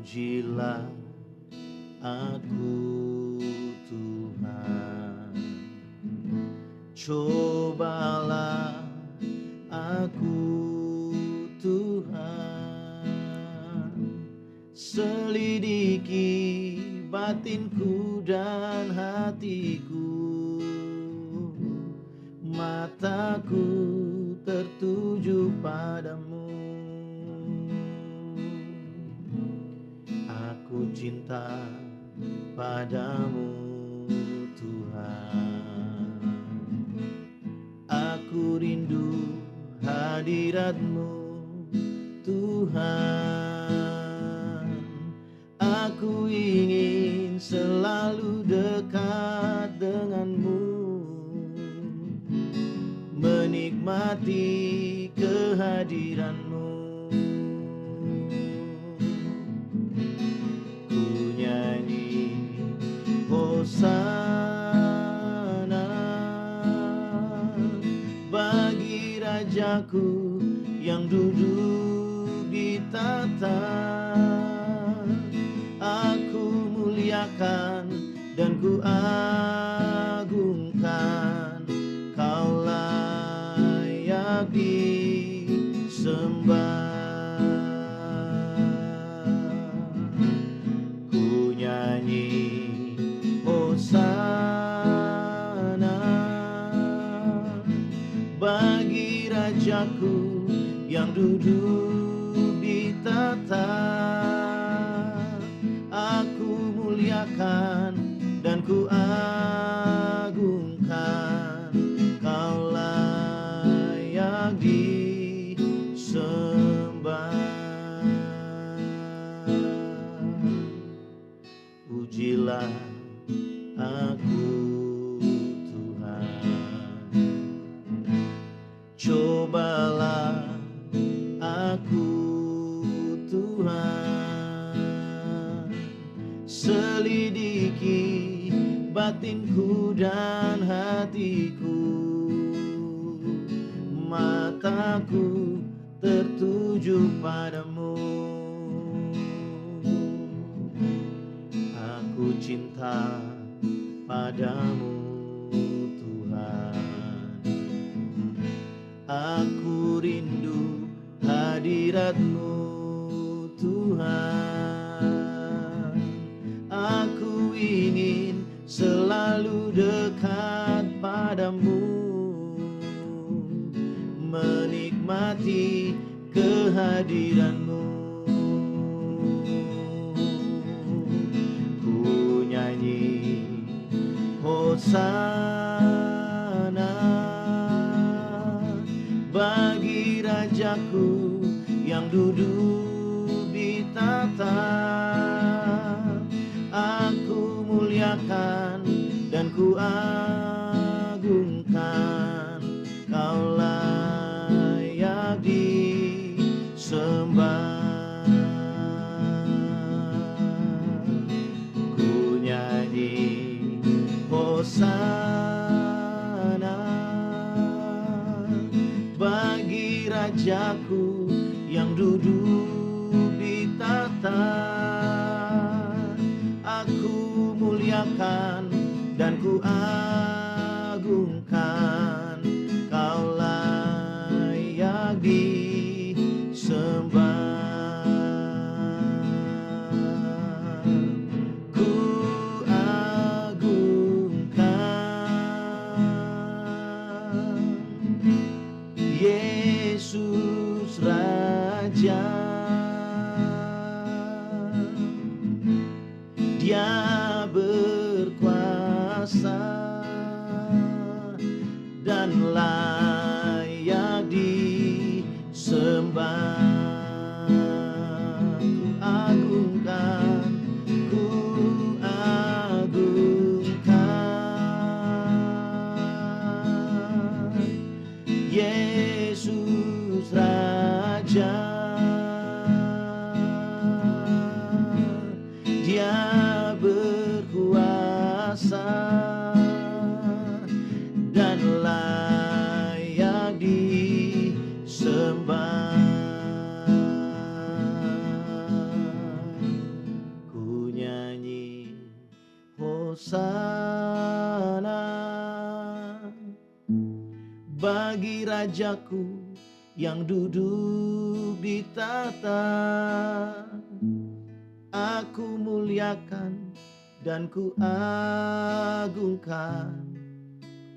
Pujilah aku Tuhan, cobalah aku Tuhan, selidiki batinku dan hatiku, mataku tertuju padamu. Aku cinta padamu Tuhan, aku rindu hadirat-Mu Tuhan. Aku ingin selalu dekat dengan-Mu, menikmati kehadiran-Mu. Ku nyanyi Hosana bagi Rajaku yang duduk di tahta. Aku muliakan dan ku agungkan, Kau layak disembah. Ku nyanyi Hosana bagi Rajaku yang duduk di tahta. Aku muliakan dan ku agungkan, Kau layak disembah. Pujilah aku Tuhan, cobalah aku Tuhan, selidiki batinku dan hatiku, mataku tertuju padamu. Aku cinta padamu Tuhan, aku rindu hadirat-Mu Tuhan. Aku ingin selalu dekat padamu, menikmati kehadiran-Mu. Ku nyanyi Hosana bagi Rajaku yang duduk di tahta. Aku muliakan dan ku agungkan, Kau layak disembah. Ku nyanyi Hosana bagi Rajaku yang duduk di tahta. Aku muliakan dan ku agungkan, Kau layak disembah. Ku agungkan Yesus Raja, Dia berkuasa dan layak disembah. Ku agungkan, ku agungkan Yesus Raja, Dia berkuasa dan layak bagi Rajaku yang duduk di tahta. Aku muliakan dan ku agungkan,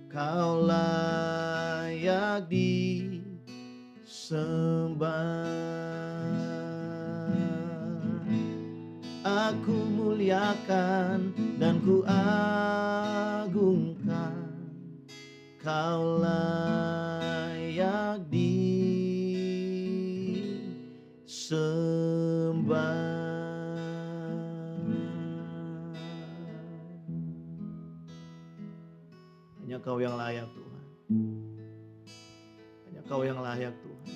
Kau layak disembah. Aku muliakan dan ku agungkan, Kau layak disembah. Hanya Kau yang layak Tuhan. Hanya Kau yang layak Tuhan.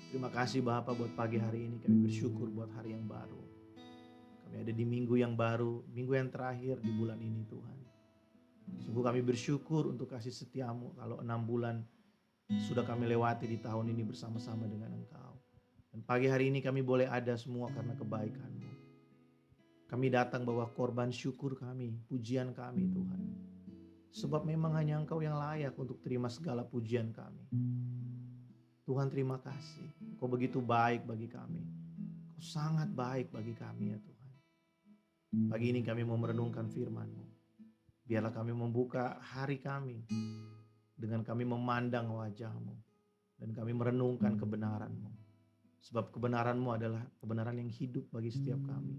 Terima kasih Bapa buat pagi hari ini. Kami bersyukur buat hari yang baru. Kami ada di minggu yang baru, minggu yang terakhir di bulan ini Tuhan. Sungguh kami bersyukur untuk kasih setiamu kalau 6 bulan sudah kami lewati di tahun ini bersama-sama dengan Engkau. Dan pagi hari ini kami boleh ada semua karena kebaikan-Mu. Kami datang bawa korban syukur kami, pujian kami Tuhan. Sebab memang hanya Engkau yang layak untuk terima segala pujian kami. Tuhan terima kasih, Kau begitu baik bagi kami. Kau sangat baik bagi kami ya Tuhan. Pagi ini kami mau merenungkan firman-Mu. Biarlah kami membuka hari kami dengan kami memandang wajah-Mu. Dan kami merenungkan kebenaran-Mu. Sebab kebenaran-Mu adalah kebenaran yang hidup bagi setiap kami.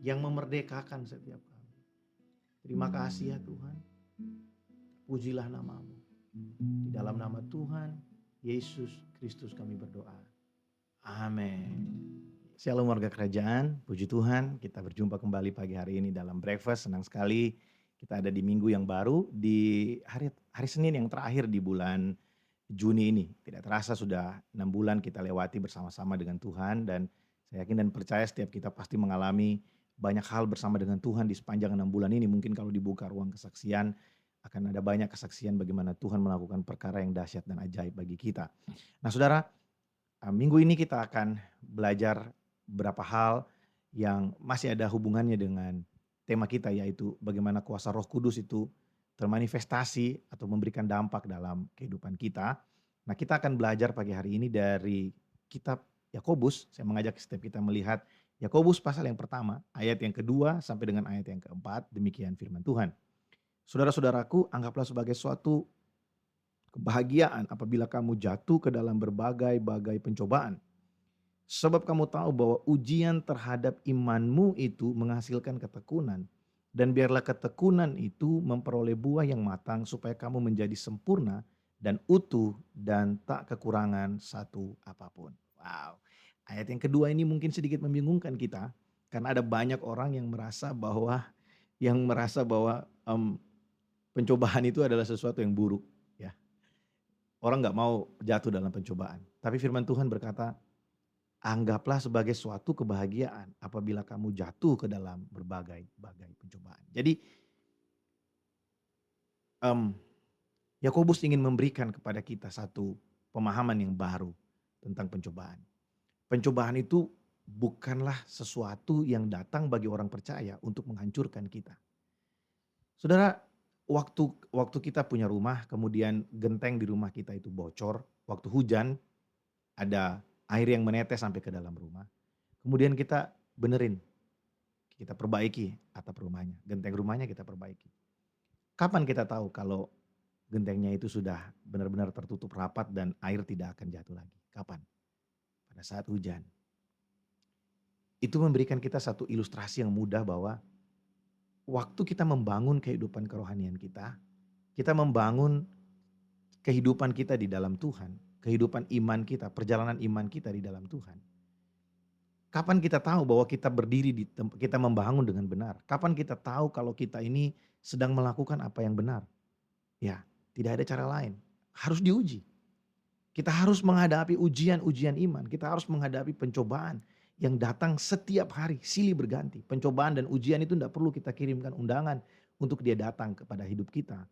Yang memerdekakan setiap kami. Terima kasih ya Tuhan. Pujilah nama-Mu. Di dalam nama Tuhan Yesus Kristus kami berdoa. Amin. Shalom warga kerajaan, puji Tuhan kita berjumpa kembali pagi hari ini dalam breakfast. Senang sekali kita ada di minggu yang baru, di hari Senin yang terakhir di bulan Juni ini. Tidak terasa sudah 6 bulan kita lewati bersama-sama dengan Tuhan. Dan saya yakin dan percaya setiap kita pasti mengalami banyak hal bersama dengan Tuhan di sepanjang 6 bulan ini. Mungkin kalau dibuka ruang kesaksian, akan ada banyak kesaksian bagaimana Tuhan melakukan perkara yang dahsyat dan ajaib bagi kita. Nah saudara, minggu ini kita akan belajar beberapa hal yang masih ada hubungannya dengan tema kita, yaitu bagaimana kuasa Roh Kudus itu termanifestasi atau memberikan dampak dalam kehidupan kita. Nah kita akan belajar pagi hari ini dari kitab Yakobus. Saya mengajak setiap kita melihat Yakobus pasal yang pertama, ayat yang kedua sampai dengan ayat yang keempat. Demikian firman Tuhan. Saudara-saudaraku, anggaplah sebagai suatu kebahagiaan apabila kamu jatuh ke dalam berbagai-bagai pencobaan. Sebab kamu tahu bahwa ujian terhadap imanmu itu menghasilkan ketekunan. Dan biarlah ketekunan itu memperoleh buah yang matang supaya kamu menjadi sempurna dan utuh dan tak kekurangan satu apapun. Wow, ayat yang kedua ini mungkin sedikit membingungkan kita. Karena ada banyak orang yang merasa bahwa pencobaan itu adalah sesuatu yang buruk, ya. Orang nggak mau jatuh dalam pencobaan. Tapi firman Tuhan berkata, anggaplah sebagai suatu kebahagiaan apabila kamu jatuh ke dalam berbagai-bagai pencobaan. Jadi, Yakobus ingin memberikan kepada kita satu pemahaman yang baru tentang pencobaan. Pencobaan itu bukanlah sesuatu yang datang bagi orang percaya untuk menghancurkan kita. Saudara, waktu kita punya rumah, kemudian genteng di rumah kita itu bocor, waktu hujan ada air yang menetes sampai ke dalam rumah. Kemudian kita benerin, kita perbaiki atap rumahnya, genteng rumahnya kita perbaiki. Kapan kita tahu kalau gentengnya itu sudah benar-benar tertutup rapat dan air tidak akan jatuh lagi? Kapan? Pada saat hujan. Itu memberikan kita satu ilustrasi yang mudah bahwa waktu kita membangun kehidupan kerohanian kita membangun kehidupan kita di dalam Tuhan, kehidupan iman kita, perjalanan iman kita di dalam Tuhan. Kapan kita tahu bahwa kita berdiri kita membangun dengan benar? Kapan kita tahu kalau kita ini sedang melakukan apa yang benar? Ya, tidak ada cara lain. Harus diuji. Kita harus menghadapi ujian-ujian iman. Kita harus menghadapi pencobaan yang datang setiap hari, silih berganti. Pencobaan dan ujian itu tidak perlu kita kirimkan undangan untuk dia datang kepada hidup kita.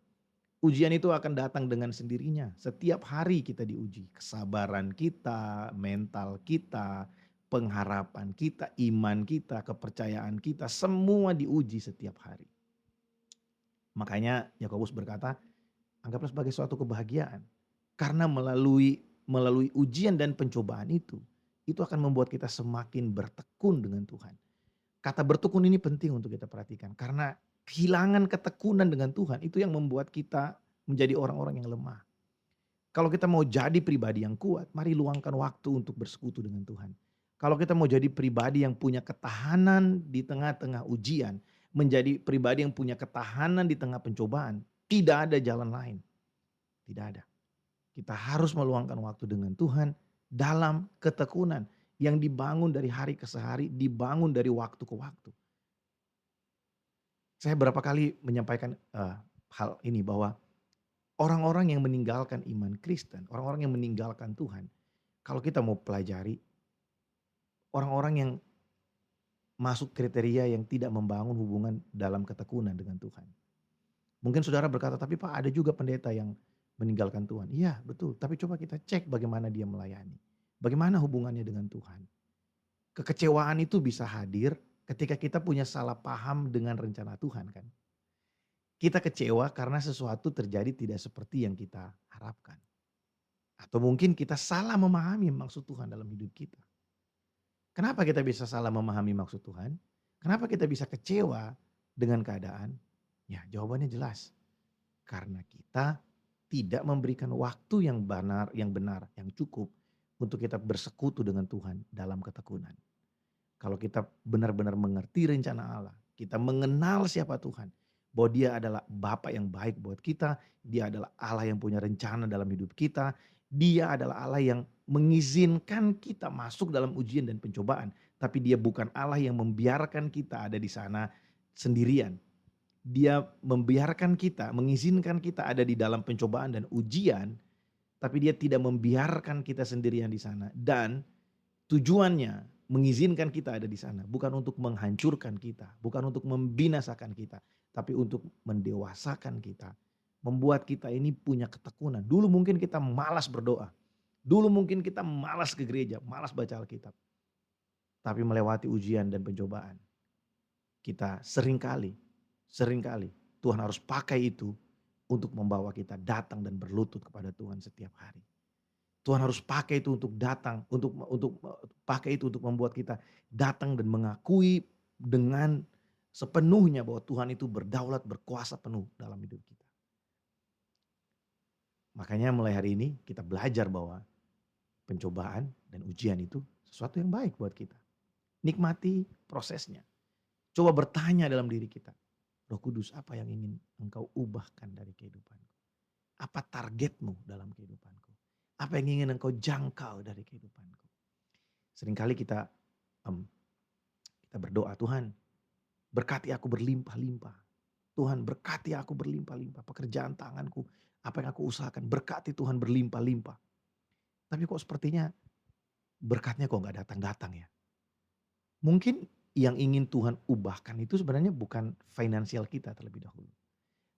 Ujian itu akan datang dengan sendirinya. Setiap hari kita diuji. Kesabaran kita, mental kita, pengharapan kita, iman kita, kepercayaan kita, semua diuji setiap hari. Makanya Yakobus berkata, Anggaplah sebagai suatu kebahagiaan. Karena melalui ujian dan pencobaan itu akan membuat kita semakin bertekun dengan Tuhan. Kata bertekun ini penting untuk kita perhatikan karena kehilangan ketekunan dengan Tuhan itu yang membuat kita menjadi orang-orang yang lemah. Kalau kita mau jadi pribadi yang kuat, mari luangkan waktu untuk bersekutu dengan Tuhan. Kalau kita mau jadi pribadi yang punya ketahanan di tengah-tengah ujian, menjadi pribadi yang punya ketahanan di tengah pencobaan, tidak ada jalan lain. Tidak ada. Kita harus meluangkan waktu dengan Tuhan dalam ketekunan yang dibangun dari hari ke hari, dibangun dari waktu ke waktu. Saya berapa kali menyampaikan hal ini bahwa orang-orang yang meninggalkan iman Kristen, orang-orang yang meninggalkan Tuhan, kalau kita mau pelajari, orang-orang yang masuk kriteria yang tidak membangun hubungan dalam ketekunan dengan Tuhan. Mungkin saudara berkata, tapi Pak ada juga pendeta yang meninggalkan Tuhan. Iya betul, tapi coba kita cek bagaimana dia melayani. Bagaimana hubungannya dengan Tuhan. Kekecewaan itu bisa hadir ketika kita punya salah paham dengan rencana Tuhan kan. Kita kecewa karena sesuatu terjadi tidak seperti yang kita harapkan. Atau mungkin kita salah memahami maksud Tuhan dalam hidup kita. Kenapa kita bisa salah memahami maksud Tuhan? Kenapa kita bisa kecewa dengan keadaan? Ya jawabannya jelas. Karena kita tidak memberikan waktu yang benar, yang cukup untuk kita bersekutu dengan Tuhan dalam ketekunan. Kalau kita benar-benar mengerti rencana Allah, kita mengenal siapa Tuhan, bahwa Dia adalah Bapa yang baik buat kita, Dia adalah Allah yang punya rencana dalam hidup kita, Dia adalah Allah yang mengizinkan kita masuk dalam ujian dan pencobaan, tapi Dia bukan Allah yang membiarkan kita ada di sana sendirian. Dia membiarkan kita, mengizinkan kita ada di dalam pencobaan dan ujian, tapi Dia tidak membiarkan kita sendirian di sana. Dan tujuannya mengizinkan kita ada di sana bukan untuk menghancurkan kita, bukan untuk membinasakan kita, tapi untuk mendewasakan kita, membuat kita ini punya ketekunan. Dulu mungkin kita malas berdoa, dulu mungkin kita malas ke gereja, malas baca Alkitab, tapi melewati ujian dan pencobaan, kita seringkali Tuhan harus pakai itu untuk membawa kita datang dan berlutut kepada Tuhan setiap hari. Tuhan harus pakai itu untuk datang, untuk pakai itu untuk membuat kita datang dan mengakui dengan sepenuhnya bahwa Tuhan itu berdaulat, berkuasa penuh dalam hidup kita. Makanya mulai hari ini kita belajar bahwa pencobaan dan ujian itu sesuatu yang baik buat kita. Nikmati prosesnya. Coba bertanya dalam diri kita, Roh Kudus, apa yang ingin Engkau ubahkan dari kehidupanku? Apa targetmu dalam kehidupanku? Apa yang ingin Engkau jangkau dari kehidupanku? Seringkali kita berdoa, Tuhan berkati aku berlimpah-limpah. Tuhan berkati aku berlimpah-limpah. Pekerjaan tanganku, apa yang aku usahakan, berkati Tuhan berlimpah-limpah. Tapi kok sepertinya berkatnya kok gak datang-datang ya. Mungkin yang ingin Tuhan ubahkan itu sebenarnya bukan finansial kita terlebih dahulu.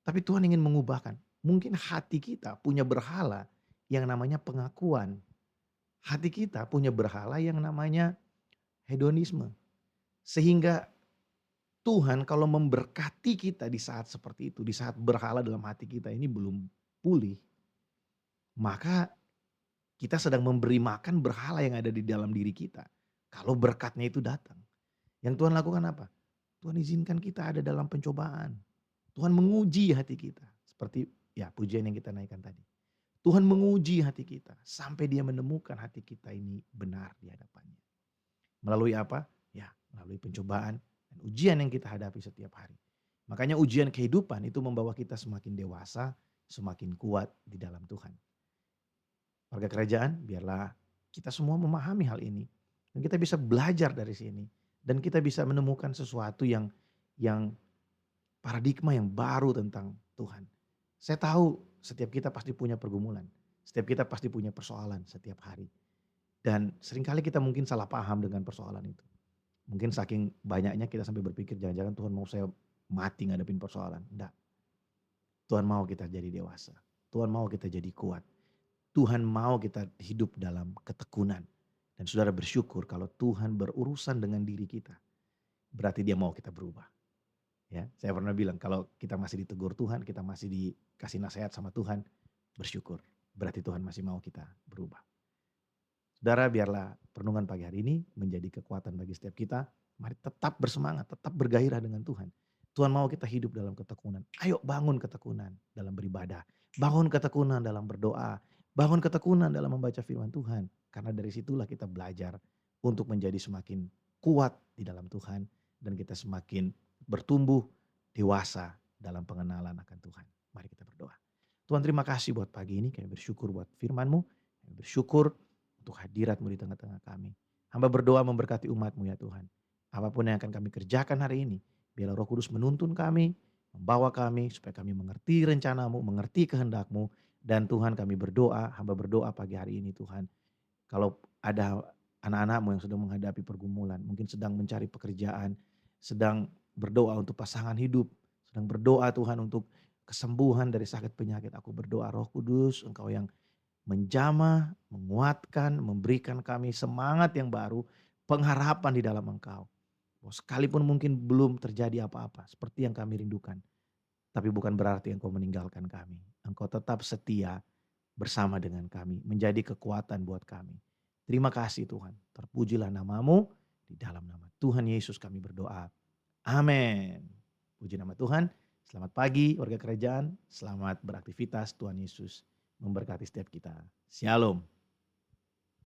Tapi Tuhan ingin mengubahkan. Mungkin hati kita punya berhala yang namanya pengakuan. Hati kita punya berhala yang namanya hedonisme. Sehingga Tuhan kalau memberkati kita di saat seperti itu, di saat berhala dalam hati kita ini belum pulih, maka kita sedang memberi makan berhala yang ada di dalam diri kita. Kalau berkatnya itu datang. Yang Tuhan lakukan apa? Tuhan izinkan kita ada dalam pencobaan. Tuhan menguji hati kita. Seperti ya pujian yang kita naikkan tadi. Tuhan menguji hati kita sampai Dia menemukan hati kita ini benar di hadapannya. Melalui apa? Ya, melalui pencobaan dan ujian yang kita hadapi setiap hari. Makanya ujian kehidupan itu membawa kita semakin dewasa, semakin kuat di dalam Tuhan. Warga kerajaan, biarlah kita semua memahami hal ini. Dan kita bisa belajar dari sini. Dan kita bisa menemukan sesuatu yang paradigma yang baru tentang Tuhan. Saya tahu setiap kita pasti punya pergumulan. Setiap kita pasti punya persoalan setiap hari. Dan seringkali kita mungkin salah paham dengan persoalan itu. Mungkin saking banyaknya kita sampai berpikir jangan-jangan Tuhan mau saya mati ngadepin persoalan. Enggak. Tuhan mau kita jadi dewasa. Tuhan mau kita jadi kuat. Tuhan mau kita hidup dalam ketekunan. Dan saudara bersyukur kalau Tuhan berurusan dengan diri kita. Berarti Dia mau kita berubah. Ya, saya pernah bilang kalau kita masih ditegur Tuhan, kita masih dikasih nasihat sama Tuhan, bersyukur. Berarti Tuhan masih mau kita berubah. Saudara, biarlah perenungan pagi hari ini menjadi kekuatan bagi setiap kita. Mari tetap bersemangat, tetap bergairah dengan Tuhan. Tuhan mau kita hidup dalam ketekunan. Ayo bangun ketekunan dalam beribadah. Bangun ketekunan dalam berdoa. Bangun ketekunan dalam membaca firman Tuhan. Karena dari situlah kita belajar untuk menjadi semakin kuat di dalam Tuhan. Dan kita semakin bertumbuh dewasa dalam pengenalan akan Tuhan. Mari kita berdoa. Tuhan, terima kasih buat pagi ini. Kami bersyukur buat firman-Mu. Kami bersyukur untuk hadirat-Mu di tengah-tengah kami. Hamba berdoa memberkati umat-Mu ya Tuhan. Apapun yang akan kami kerjakan hari ini, biarlah Roh Kudus menuntun kami, membawa kami supaya kami mengerti rencana-Mu, mengerti kehendak-Mu. Dan Tuhan, kami berdoa, hamba berdoa pagi hari ini Tuhan. Kalau ada anak-anak-Mu yang sedang menghadapi pergumulan, mungkin sedang mencari pekerjaan, sedang berdoa untuk pasangan hidup, sedang berdoa Tuhan untuk kesembuhan dari sakit penyakit. Aku berdoa Roh Kudus, Engkau yang menjamah, menguatkan, memberikan kami semangat yang baru, pengharapan di dalam Engkau. Sekalipun mungkin belum terjadi apa-apa seperti yang kami rindukan, tapi bukan berarti Engkau meninggalkan kami. Engkau tetap setia bersama dengan kami, menjadi kekuatan buat kami. Terima kasih Tuhan, terpujilah nama-Mu, di dalam nama Tuhan Yesus kami berdoa. Amin. Puji nama Tuhan. Selamat pagi warga kerajaan, selamat beraktivitas. Tuhan Yesus memberkati setiap kita. Shalom.